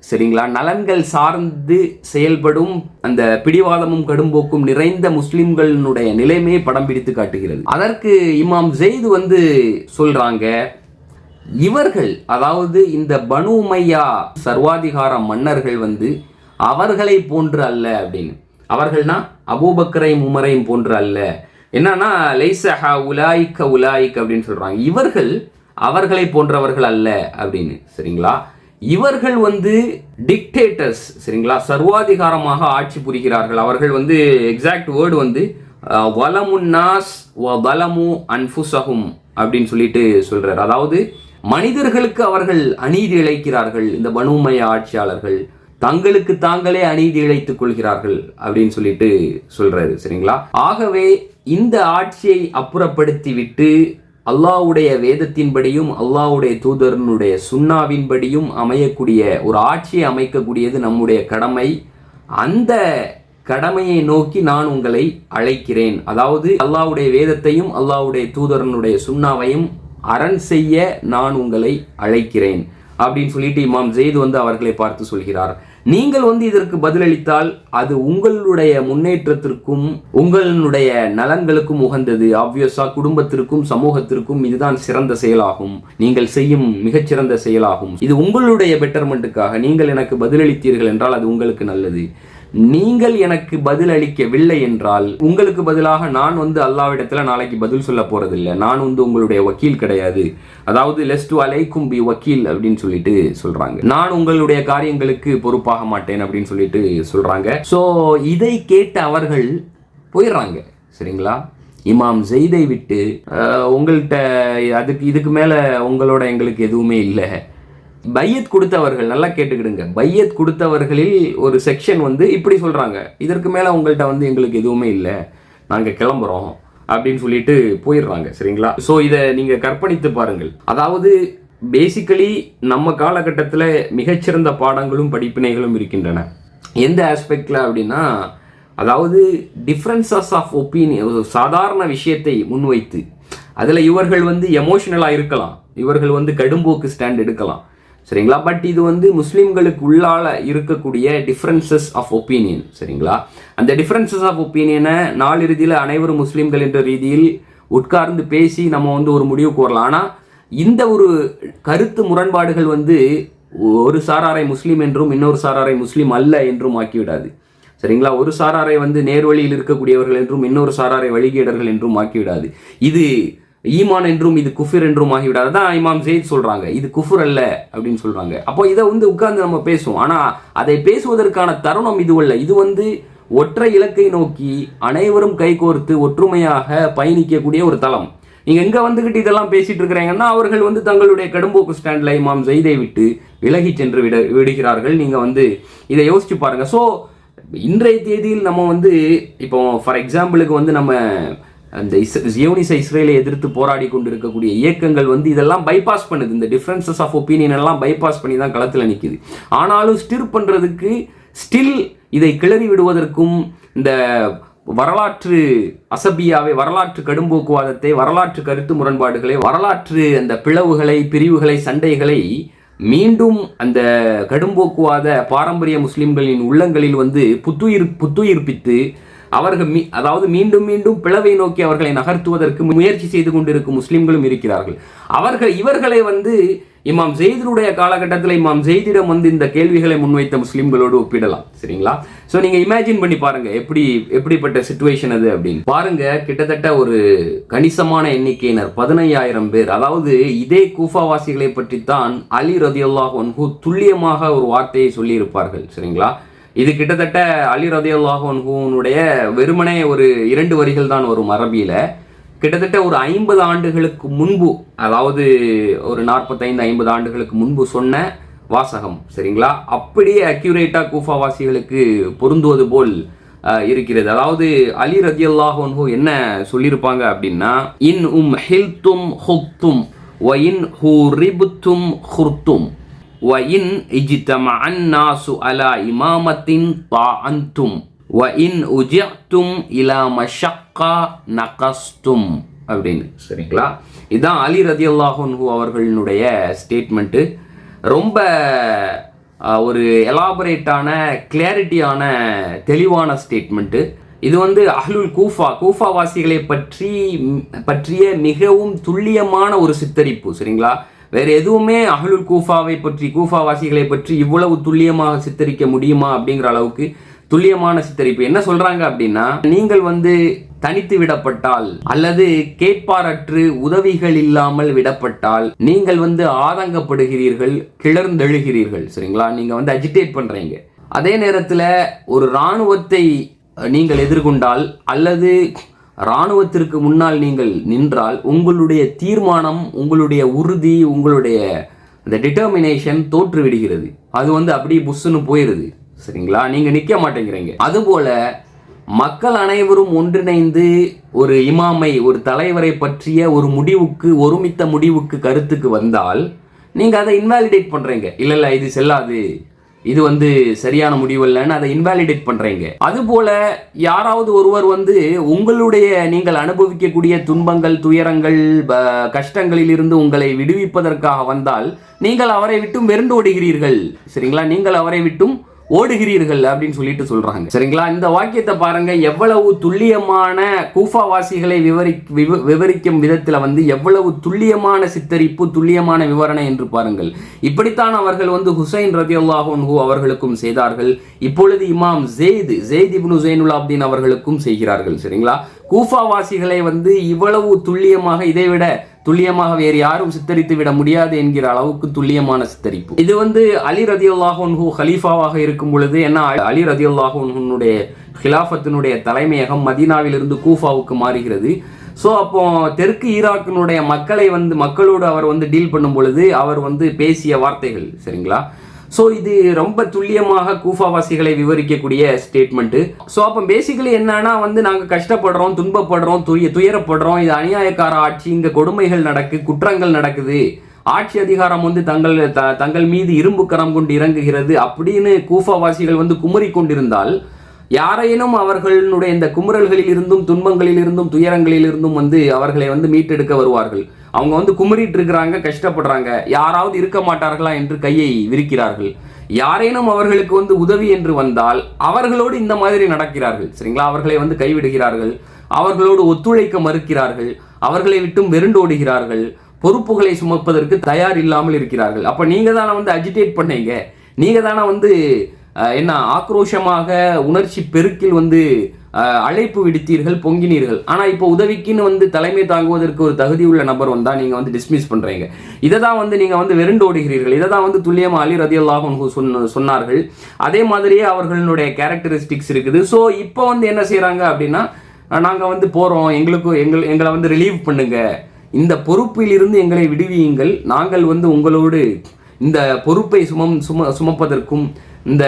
சரிங்களா, நலன்கள் சார்ந்து செயல்படும் அந்த பிடிவாதமும் கடும்போக்கும் நிறைந்த முஸ்லிம்களுடைய நிலைமையை படம் பிடித்து காட்டுகிறது. அதற்கு இமாம் ஜெயித் வந்து சொல்றாங்க, இவர்கள், அதாவது இந்த பனு உமையா சர்வாதிகார மன்னர்கள் வந்து அவர்களை போன்று அல்ல அப்படின்னு. அவர்கள்னா அபூபக்கரையும் உமரையும் போன்று அல்ல. என்னன்னா லைஸஹா உலாயிக்க உலாயிக் அப்படின்னு சொல்றாங்க. இவர்கள் அவர்களை போன்றவர்கள் அல்ல அப்படின்னு. சரிங்களா, இவர்கள் வந்து டிக்டேட்டர்ஸ், சரிங்களா, சர்வாதிகாரமாக ஆட்சி புரிகிறார்கள். அவர்கள் வந்து எக்ஸாக்ட் வேர்டு வந்து வலமுன்னாஸ் வலமு அன்ஃபுஸஹும் அப்படின்னு சொல்லிட்டு சொல்றாரு. அதாவது மனிதர்களுக்கு அவர்கள் அநீதி இழைக்கிறார்கள், இந்த பனு உமையா ஆட்சியாளர்கள் தங்களுக்கு தாங்களே அநீதி இழைத்துக் கொள்கிறார்கள் அப்படின்னு சொல்லிட்டு சொல்றாரு. சரிங்களா, ஆகவே இந்த ஆட்சியை அப்புறப்படுத்தி விட்டு அல்லாஹ்வுடைய வேதத்தின்படியும் அல்லாஹ்வுடைய தூதரனுடைய சுன்னாவின்படியும் அமையக்கூடிய ஒரு ஆட்சியை அமைக்கக்கூடியது நம்முடைய கடமை. அந்த கடமையை நோக்கி நான் உங்களை அழைக்கிறேன். அதாவது அல்லாஹ்வுடைய வேதத்தையும் அல்லாஹ்வுடைய தூதரனுடைய சுன்னாவையும் அரண் செய்ய நான் உங்களை அழைக்கிறேன் அப்படின்னு சொல்லிட்டு இமாம் ஜெயித் வந்து அவர்களை பார்த்து சொல்கிறார். நீங்கள் வந்து இதற்கு பதிலளித்தால் அது உங்களுடைய முன்னேற்றத்திற்கும் உங்களுடைய நலன்களுக்கும் உகந்தது. ஆப்வியஸா குடும்பத்திற்கும் சமூகத்திற்கும் இதுதான் சிறந்த செயலாகும், நீங்கள் செய்யும் மிகச்சிறந்த செயலாகும். இது உங்களுடைய பெட்டர்மெண்ட்டுக்காக நீங்கள் எனக்கு பதிலளித்தீர்கள் என்றால் அது உங்களுக்கு நல்லது. நீங்கள் எனக்கு பதில் அளிக்கவில்லை என்றால் உங்களுக்கு பதிலாக நான் வந்து அல்லாஹ்விடத்துல நாளைக்கு பதில் சொல்ல போறதில்லை. நான் வந்து உங்களுடைய வக்கீல் கிடையாது. அதாவது லெஸ்டு அலைக்கும் பி வக்கீல் அப்படின்னு சொல்லிட்டு சொல்றாங்க. நான் உங்களுடைய காரியங்களுக்கு பொறுப்பாக மாட்டேன் அப்படின்னு சொல்லிட்டு சொல்றாங்க. ஸோ இதை கேட்ட அவர்கள் போயிடுறாங்க. சரிங்களா, இமாம் ஜெயிதை விட்டு உங்கள்கிட்ட இதுக்கு மேல உங்களோட எங்களுக்கு எதுவுமே இல்லை. பையத் கொடுத்தவர்கள், நல்லா கேட்டுக்கிடுங்க, பையத் கொடுத்தவர்களில் ஒரு செக்ஷன் வந்து இப்படி சொல்றாங்க, இதற்கு மேல உங்கள்கிட்ட வந்து எங்களுக்கு எதுவுமே இல்லை, நாங்க கிளம்புறோம் அப்படின்னு சொல்லிட்டு போயிடுறாங்க. சரிங்களா, ஸோ இதை நீங்க கற்பணித்து பாருங்கள். அதாவது பேசிக்கலி நம்ம காலகட்டத்தில் மிகச்சிறந்த பாடங்களும் படிப்பினைகளும் இருக்கின்றன. எந்த ஆஸ்பெக்ட்ல அப்படின்னா, அதாவது டிஃப்ரென்சஸ் ஆஃப் ஒப்பீனியன், சாதாரண விஷயத்தை முன்வைத்து அதில் இவர்கள் வந்து எமோஷனலாக இருக்கலாம், இவர்கள் வந்து கடும்போக்கு ஸ்டாண்ட் எடுக்கலாம். சரிங்களா, பட் இது வந்து முஸ்லீம்களுக்கு உள்ளால இருக்கக்கூடிய டிஃப்ரென்சஸ் ஆஃப் ஒப்பீனியன். சரிங்களா, அந்த டிஃப்ரென்சஸ் ஆஃப் ஒப்பீனியனை நாளிறுதியில் அனைவரும் முஸ்லீம்கள் என்ற ரீதியில் உட்கார்ந்து பேசி நம்ம வந்து ஒரு முடிவுக்கு வரலாம். ஆனால் இந்த ஒரு கருத்து முரண்பாடுகள் வந்து ஒரு சாராரை முஸ்லீம் என்றும் இன்னொரு சாராரை முஸ்லீம் அல்ல என்றும் ஆக்கிவிடாது. சரிங்களா, ஒரு சாராரை வந்து நேர்வழியில் இருக்கக்கூடியவர்கள் என்றும் இன்னொரு சாராரை வழிகேடர்கள் என்றும் ஆக்கிவிடாது. இது ஈமான் என்றும் இது குஃபிர் என்றும் ஆகிவிடாது. தான் இமாம் ஜெயித் சொல்றாங்க, இது குஃபுர் அல்ல அப்படின்னு சொல்றாங்க. அப்போ இதை வந்து உட்கார்ந்து நம்ம பேசுவோம். ஆனா அதை பேசுவதற்கான தருணம் இது அல்ல. இது வந்து ஒற்றை இலக்கை நோக்கி அனைவரும் கைகோர்த்து ஒற்றுமையாக பயணிக்கக்கூடிய ஒரு தளம். நீங்க எங்க வந்துகிட்டு இதெல்லாம் பேசிட்டு இருக்கிறாங்கன்னா அவர்கள் வந்து தங்களுடைய கடும்போக்கு ஸ்டாண்ட்ல இமாம் ஜெயிதை விட்டு விலகி சென்று விடுகிறார்கள். நீங்க வந்து இதை யோசிச்சு பாருங்க. ஸோ இன்றைய தேதியில் நம்ம வந்து இப்போ ஃபார் எக்ஸாம்பிளுக்கு வந்து நம்ம அந்த ஜியோனிச இஸ்ரேலை எதிர்த்து போராடி கொண்டு இருக்கக்கூடிய இயக்கங்கள் வந்து இதெல்லாம் பைபாஸ் பண்ணுது. இந்த டிஃப்ரென்சஸ் ஆஃப் ஒப்பீனியன் எல்லாம் பைபாஸ் பண்ணி தான் களத்தில் நிற்குது. ஆனாலும் ஸ்டிர் பண்ணுறதுக்கு, ஸ்டில் இதை கிளறி விடுவதற்கும், இந்த வரலாற்று அசபியாவை, வரலாற்று கடும்போக்குவாதத்தை, வரலாற்று கருத்து முரண்பாடுகளை, வரலாற்று அந்த பிளவுகளை, பிரிவுகளை, சண்டைகளை மீண்டும் அந்த கடும்போக்குவாத பாரம்பரிய முஸ்லிம்களின் உள்ளங்களில் வந்து புத்துயிர்ப்பித்து அவர்கள் அதாவது மீண்டும் மீண்டும் பிளவை நோக்கி அவர்களை நகர்த்துவதற்கு முயற்சி செய்து கொண்டிருக்கும் முஸ்லிம்களும் இருக்கிறார்கள். இவர்களை வந்து இமாம் ஜெயிதுடைய காலகட்டத்தில் இமாம் ஜெயிதிடம் வந்து இந்த கேள்விகளை முன்வைத்த முஸ்லிம்களோடு ஒப்பிடலாம். சரிங்களா, ஸோ நீங்க இமேஜின் பண்ணி பாருங்க எப்படிப்பட்ட சிச்சுவேஷன் அது அப்படின்னு பாருங்க. கிட்டத்தட்ட ஒரு கணிசமான எண்ணிக்கையினர் 15,000 பேர், அதாவது இதே கூஃபாவாசிகளை பற்றித்தான் அலி ரதியல்லாஹு அன்ஹு துல்லியமாக ஒரு வார்த்தையை சொல்லி இருப்பார்கள். சரிங்களா, இது கிட்டத்தட்ட அலி ரதியல்லாஹு அன்ஹுனுடைய வெறுமனே ஒரு 2 வரிகள் தான் வரும் அரபியில. கிட்டத்தட்ட ஒரு 50 ஆண்டுகளுக்கு முன்பு, அதாவது ஒரு 45-50 ஆண்டுகளுக்கு முன்பு சொன்ன வாசகம். சரிங்களா, அப்படியே அக்யூரேட்டா கூஃபாவாசிகளுக்கு பொருந்துவது போல் இருக்கிறது. அதாவது அலி ரதியல்லாஹு அன்ஹு என்ன சொல்லியிருப்பாங்க அப்படின்னா, இன் ஹில்தும் ஹுக்தும் வ இன் ஹுரிப்தும் ஹுர்தும் وَإِنْ اجْتَمَعَ النَّاسُ عَلَى إِمَامَةٍ طَاعَنْتُمْ وَإِنْ أُجِعْتُمْ إِلَى مَشَقَّةٍ نَقَصْتُمْ அப்படின்னு. சரிங்களா? இதுதான் அலி ரதியல்லாஹு அன்ஹு அவர்களுடைய ஸ்டேட்மெண்ட்டு. ரொம்ப ஒரு எலாபரேட்டான கிளாரிட்டியான தெளிவான ஸ்டேட்மெண்ட்டு. இது வந்து அஹ்லுல் கூஃபா வாசிகளை பற்றிய மிகவும் துல்லியமான ஒரு சித்தரிப்பு. சரிங்களா? வேற எதுவுமே அஹ்லுல் கூஃபா வாசிகளை பற்றி இவ்வளவு துல்லியமாக சித்தரிக்க முடியுமா அப்படிங்கிற அளவுக்கு துல்லியமான சித்தரிப்பு. என்ன சொல்றாங்க அப்படின்னா, நீங்கள் வந்து தனித்து விடப்பட்டால் அல்லது கேட்பாரற்று உதவிகள் இல்லாமல் விடப்பட்டால் நீங்கள் வந்து ஆதங்கப்படுகிறீர்கள், கிளர்ந்தெழுகிறீர்கள். சரிங்களா? நீங்க வந்து அஜிடேட் பண்றீங்க. அதே நேரத்தில் ஒரு இராணுவத்தை நீங்கள் எதிர்கொண்டால் அல்லது இராணுவத்திற்கு முன்னால் நீங்கள் நின்றால் உங்களுடைய தீர்மானம், உங்களுடைய உறுதி, உங்களுடைய அந்த டிட்டர்மினேஷன் தோற்றுவிடுகிறது. அது வந்து அப்படியே புஷ்ஷுன்னு போயிடுது. சரிங்களா? நீங்க நிற்க மாட்டேங்கிறீங்க. அதுபோல மக்கள் அனைவரும் ஒன்றிணைந்து ஒரு இமாமை, ஒரு தலைவரை பற்றிய ஒரு முடிவுக்கு, ஒருமித்த முடிவுக்கு, கருத்துக்கு வந்தால் நீங்க அதை இன்வாலிடேட் பண்றீங்க. இல்ல இது செல்லாது, இது வந்து சரியான முடிவு இல்லைன்னு அதை இன்வாலிடேட் பண்றீங்க. அதுபோல யாராவது ஒருவர் வந்து உங்களுடைய நீங்கள் அனுபவிக்கக்கூடிய துன்பங்கள், துயரங்கள், கஷ்டங்களில் இருந்து உங்களை விடுவிப்பதற்காக வந்தால் நீங்கள் அவரை விட்டும் வெறுண்டு ஓடுகிறீர்கள். சரிங்களா? நீங்கள் அவரை விட்டும் ஓடுகிறீர்கள் அப்படின்னு சொல்லிட்டு சொல்றாங்க. சரிங்களா? இந்த வாக்கியத்தை பாருங்க, எவ்வளவு துல்லியமான கூஃபாவாசிகளை விவரிக்கும் விதத்துல வந்து எவ்வளவு துல்லியமான சித்தரிப்பு, துல்லியமான விவரணை என்று பாருங்கள். இப்படித்தான் அவர்கள் வந்து ஹுசைன் ரலியல்லாஹு அன்ஹு அவர்களுக்கும் செய்தார்கள். இப்பொழுது இமாம் ஜெயித் இப்னு ஸைனுல் ஆபிதீன் அவர்களுக்கும் செய்கிறார்கள். சரிங்களா? கூஃபாவாசிகளை வந்து இவ்வளவு துல்லியமாக, இதைவிட துல்லியமாக வேறு யாரும் சித்தரித்து விட முடியாது என்கிற அளவுக்கு துல்லியமான சித்தரிப்பு. இது வந்து அலி ரலியல்லாஹு அன்ஹு ஹலீஃபாவாக இருக்கும் பொழுது, என்ன அலி ரலியல்லாஹு அன்ஹுனுடைய ஹிலாஃபத்தினுடைய தலைமையகம் மதீனாவிலிருந்து கூஃபாவுக்கு மாறுகிறது. ஸோ அப்போ தெற்கு ஈராக்கினுடைய மக்களோடு அவர் வந்து டீல் பண்ணும் பொழுது அவர் வந்து பேசிய வார்த்தைகள். சரிங்களா? ஸோ இது ரொம்ப துல்லியமாக கூஃபாவாசிகளை விவரிக்கக்கூடிய ஸ்டேட்மெண்ட்டு. ஸோ அப்போ பேசிக்கலி என்னன்னா வந்து நாங்கள் கஷ்டப்படுறோம், துன்பப்படுறோம், துயரப்படுறோம், இது அநியாயக்கார ஆட்சி, இங்கே கொடுமைகள் குற்றங்கள் நடக்குது, ஆட்சி அதிகாரம் வந்து தங்கள் மீது இரும்பு கரம் கொண்டு இறங்குகிறது அப்படின்னு கூஃபாவாசிகள் வந்து குமரி கொண்டிருந்தால் யாரையினும் அவர்களுடைய இந்த குமுறல்களில் இருந்தும், துன்பங்களில் இருந்தும், துயரங்களில் இருந்தும் வந்து அவர்களை வந்து மீட்டெடுக்க வருவார்கள். அவங்க வந்து குமரிட்டு இருக்கிறாங்க, கஷ்டப்படுறாங்க, யாராவது இருக்க மாட்டார்களா என்று கையை விரிக்கிறார்கள். யாரேனும் அவர்களுக்கு வந்து உதவி என்று வந்தால் அவர்களோடு இந்த மாதிரி நடக்கிறார்கள். சரிங்களா? அவர்களை வந்து கைவிடுகிறார்கள், அவர்களோடு ஒத்துழைக்க மறுக்கிறார்கள், அவர்களை விட்டும் வெருண்டோடுகிறார்கள், பொறுப்புகளை சுமப்பதற்கு தயார் இல்லாமல் இருக்கிறார்கள். அப்ப நீங்க தானே வந்து அஜிடேட் பண்ணீங்க, நீங்க தானே வந்து என்ன ஆக்ரோஷமாக உணர்ச்சி பெருக்கில் வந்து அழைப்பு விடுத்தீர்கள், பொங்கினீர்கள். ஆனா இப்போ உதவிக்குன்னு வந்து தலைமை தாங்குவதற்கு ஒரு தகுதி உள்ள நபர் வந்தா நீங்க வந்து டிஸ்மிஸ் பண்றீங்க. இதை தான் வந்து நீங்க வந்து வெறுண்டோடுகிறீர்கள். இதை தான் வந்து துல்லியமா அலி ரலியல்லாஹு அன்ஹு சொன்னார்கள். அதே மாதிரியே அவர்களுடைய கேரக்டரிஸ்டிக்ஸ் இருக்குது. ஸோ இப்போ வந்து என்ன செய்யறாங்க அப்படின்னா, நாங்க வந்து போறோம், எங்களை வந்து ரிலீவ் பண்ணுங்க, இந்த பொறுப்பில் இருந்து எங்களை விடுவியுங்கள், நாங்கள் வந்து உங்களோடு இந்த பொறுப்பை சுமப்பதற்கும் இந்த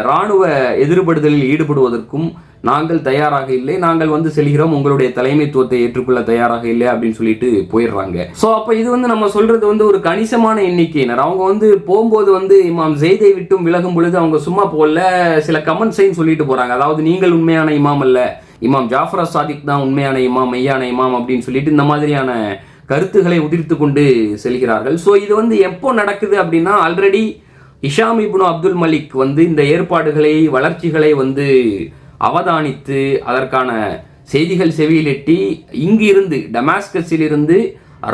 இராணுவ எதிர்படுதலில் ஈடுபடுவதற்கும் நாங்கள் தயாராக இல்லை, நாங்கள் வந்து செல்கிறோம், உங்களுடைய தலைமைத்துவத்தை ஏற்றுக்கொள்ள தயாராக இல்லை அப்படின்னு சொல்லிட்டு போயிடுறாங்க. ஸோ அப்போ இது வந்து நம்ம சொல்றது வந்து ஒரு கணிசமான எண்ணிக்கையினர். அவங்க வந்து போகும்போது வந்து இமாம் ஜெயிதை விட்டும் விலகும் பொழுது அவங்க சும்மா போல சில கமெண்ட்ஸையும் சொல்லிட்டு போறாங்க. அதாவது நீங்கள் உண்மையான இமாம் அல்ல, இமாம் ஜாஃபர் சாதிக் தான் உண்மையான இமாம், மெய்யான இமாம் அப்படின்னு சொல்லிட்டு இந்த மாதிரியான கருத்துக்களை உதிர்த்து கொண்டு செல்கிறார்கள். ஸோ இது வந்து எப்போ நடக்குது அப்படின்னா, ஆல்ரெடி ஹிஷாம் இப்னு அப்துல் மலிக் வந்து இந்த ஏற்பாடுகளை, வளர்ச்சிகளை வந்து அவதானித்து அதற்கான செய்திகள் செவியிலெட்டி இங்கு இருந்து டமாஸ்கஸில் இருந்து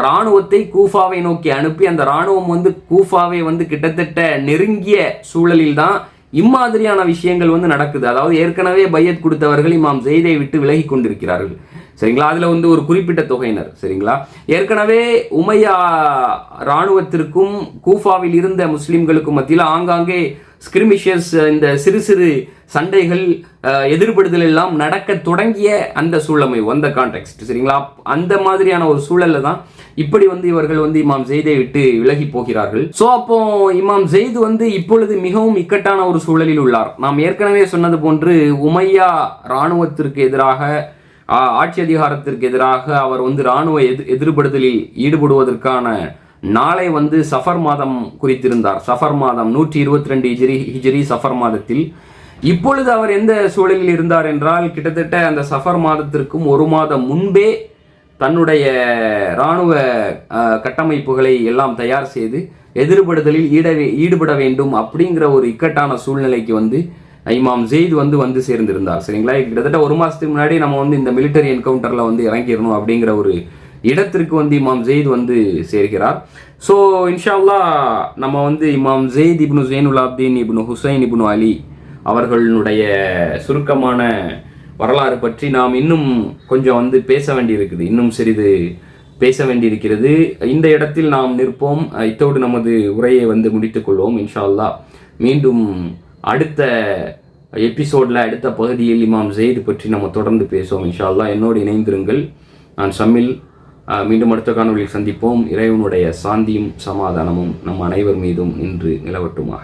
இராணுவத்தை கூஃபாவை நோக்கி அனுப்பி அந்த இராணுவம் வந்து கூஃபாவை வந்து கிட்டத்தட்ட நெருங்கிய சூழலில் தான் இம்மாதிரியான விஷயங்கள் வந்து நடக்குது. அதாவது ஏற்கனவே பையத் கொடுத்தவர்கள் இமாம் ஜெயிதை விட்டு விலகி கொண்டிருக்கிறார்கள். சரிங்களா? அதுல வந்து ஒரு குறிப்பிட்ட தொகையினர். சரிங்களா? ஏற்கனவே உமையா இராணுவத்திற்கும் கூஃபாவில் இருந்த முஸ்லிம்களுக்கும் மத்தியில் ஆங்காங்கே ஸ்கிரிமிஷஸ், இந்த சிறு சிறு சண்டைகள், எதிர்படுதல் எல்லாம் நடக்க தொடங்கிய அந்த சூழமை, அந்த கான்டெக்ஸ்ட். சரிங்களா? அந்த மாதிரியான ஒரு சூழல்ல தான் இப்படி வந்து இவர்கள் வந்து இமாம் ஜெயிதை விட்டு விலகி போகிறார்கள். ஸோ அப்போ இமாம் ஜெயித் வந்து இப்பொழுது மிகவும் இக்கட்டான ஒரு சூழலில் உள்ளார். நாம் ஏற்கனவே சொன்னது போன்று உமையா இராணுவத்திற்கு எதிராக, ஆட்சி அதிகாரத்திற்கு எதிராக அவர் வந்து இராணுவ எதிர்படுதலில் ஈடுபடுவதற்கான நாளை வந்து சஃபர் மாதம் குறித்திருந்தார். சஃபர் மாதம் 122 ஹிஜ்ரி சஃபர் மாதத்தில். இப்பொழுது அவர் எந்த சூழலில் இருந்தார் என்றால், கிட்டத்தட்ட அந்த சஃபர் மாதத்திற்கும் ஒரு மாதம் முன்பே தன்னுடைய இராணுவ கட்டமைப்புகளை எல்லாம் தயார் செய்து எதிர்படுதலில் ஈடுபட வேண்டும் அப்படிங்கிற ஒரு இக்கட்டான சூழ்நிலைக்கு வந்து இமாம் ஜெயித் வந்து சேர்ந்திருந்தார். சரிங்களா? கிட்டத்தட்ட ஒரு மாதத்துக்கு முன்னாடி நம்ம வந்து இந்த மிலிட்டரி என்கவுண்டரில் வந்து இறங்கிடணும் அப்படிங்கிற ஒரு இடத்திற்கு வந்து இமாம் ஜெயித் வந்து சேர்கிறார். ஸோ இன்ஷா அல்லாஹ் நம்ம வந்து இமாம் ஜெயித் இப்னு ஜெயினுல் ஆப்தீன் இப்னு ஹுசைன் இப்னு அலி அவர்களுடைய சுருக்கமான வரலாறு பற்றி நாம் இன்னும் கொஞ்சம் வந்து பேச வேண்டியிருக்குது, இன்னும் சிறிது பேச வேண்டியிருக்கிறது. இந்த இடத்தில் நாம் நிற்போம். இத்தோடு நமது உரையை வந்து முடித்துக்கொள்வோம். இன்ஷா அல்லாஹ் மீண்டும் அடுத்த எபிசோடில் அடுத்த பகுதியில் இமாம் ஜெயித் பற்றி நம்ம தொடர்ந்து பேசுவோம். இன்ஷா அல்லாஹ் என்னோடு இணைந்திருங்கள். நான் ஷமில். மீண்டும் அடுத்த காணொலியில் சந்திப்போம். இறைவனுடைய சாந்தியும் சமாதானமும் நம் அனைவர் மீதும் நின்று நிலவட்டுமாக.